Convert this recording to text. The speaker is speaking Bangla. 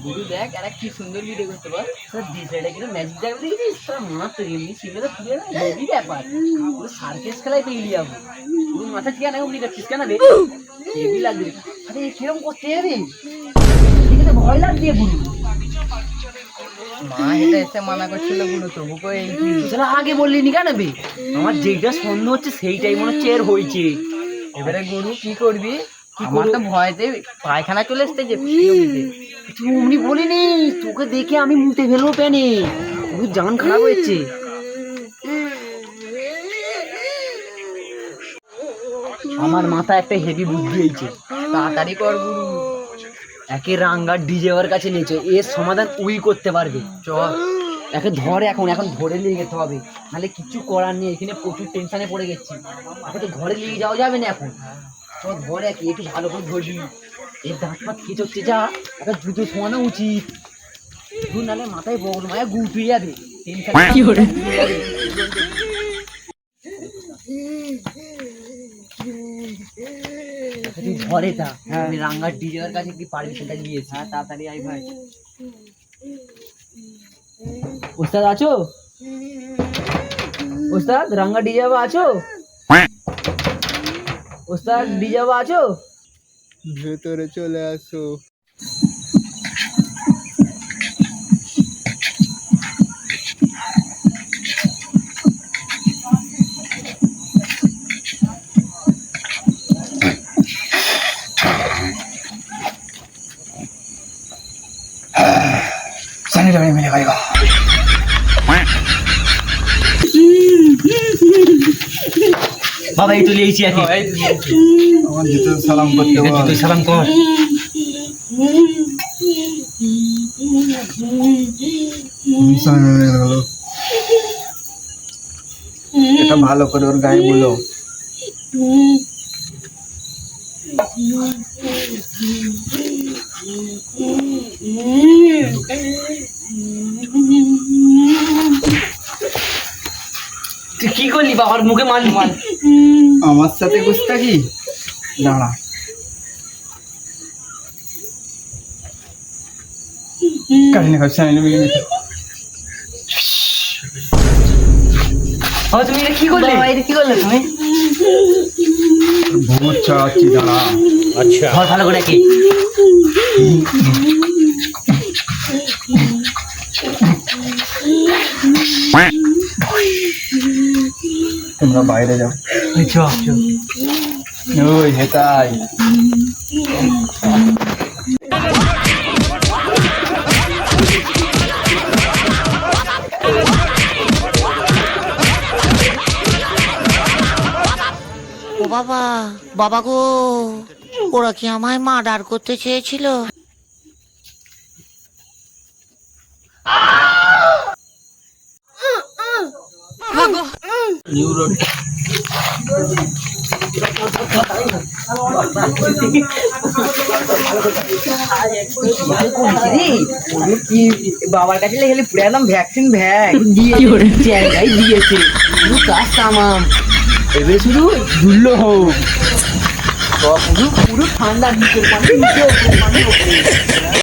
গুরু দেখ আর কি সুন্দর ভিডিও করতে পার ডিসাইডে কিন্তু ম্যাজিক দেখ দেখেছিস তোর মাথা তো এমনি ছিল তো পুরো না হেভি ব্যাপার পুরো সার্কেস খেলায় পেয়ে যাবো পুরো মাথা ঠিক না উনি করছিস কেন রে হেভি লাগবে আরে কিরম করতে রে ঠিক আছে ভয় লাগছে গুরু মা এটা এসে মানা করছিল গুরু তবু কই এই আগে বললি নি কেন বে আমার যেটা সন্দেহ হচ্ছে সেইটাই মনে হচ্ছে এর হয়েছে এবারে গুরু কি করবি আমার তো ভয়তে পায়খানা চলে এসছে যে তুই অমনি বলিনি তোকে দেখে আমি মুতে ফেলবো প্যানে পুরো জান খারাপ হয়েছে আমার মাথায় একটা হেভি বুদ্ধি হয়েছে তাড়াতাড়ি কর গুরু একে রাঙ্গার ডিজেওয়ার কাছে নিয়েছে এর সমাধান উই করতে পারবে চল একে ধরে এখন ধরে নিয়ে যেতে হবে নাহলে কিছু করার নেই এখানে প্রচুর টেনশনে পড়ে গেছি এখন তো ঘরে নিয়ে যাওয়া যাবে না এখন চল ধরে একে একটু ভালো করে ধরবি এর দাঁত ফাঁত খেচচ্ছে যা একটা জুতো শোয়ানো উচিত তুই নাহলে মাথায় বগল মায়া গুটিয়ে যাবে তুই ধরে তা আমি রাঙ্গার ডিজের কাছে কি পারমিশনটা দিয়েছি হ্যাঁ তাড়াতাড়ি আই ভাই ওস্তাদ আছো ওস্তাদ রাঙ্গা ডিজাবা আছো ওস্তাদ ডিজাবা আছো ভেতরে চলে আসো বাবা এই চলে এসেছি এখন আমার জুতো সালাম করতে বল তুই সালাম কর এটা ভালো করে ওর গায়ে বলো তুই কি করলি বাবার মুখে মারলি আমার সাথে গুস্তা কি দাঁড়া কাহিনী খাচ্ছি আমি তুমি এটা কি করলে কি করলে তুমি ভূত চাচ্ছি দাঁড়া আচ্ছা ভালো করে কি তোমরা বাইরে যাও ওই হেতাই ও বাবা বাবা গো ওরা কি আমায় মার্ডার করতে চেয়েছিল বাবার কাছে লেগে পুরো একদম ভ্যাকসিন দিয়েছে কাজ তামাম এবার শুধু ধুলো হোক পুরো ঠান্ডা নিচের পানি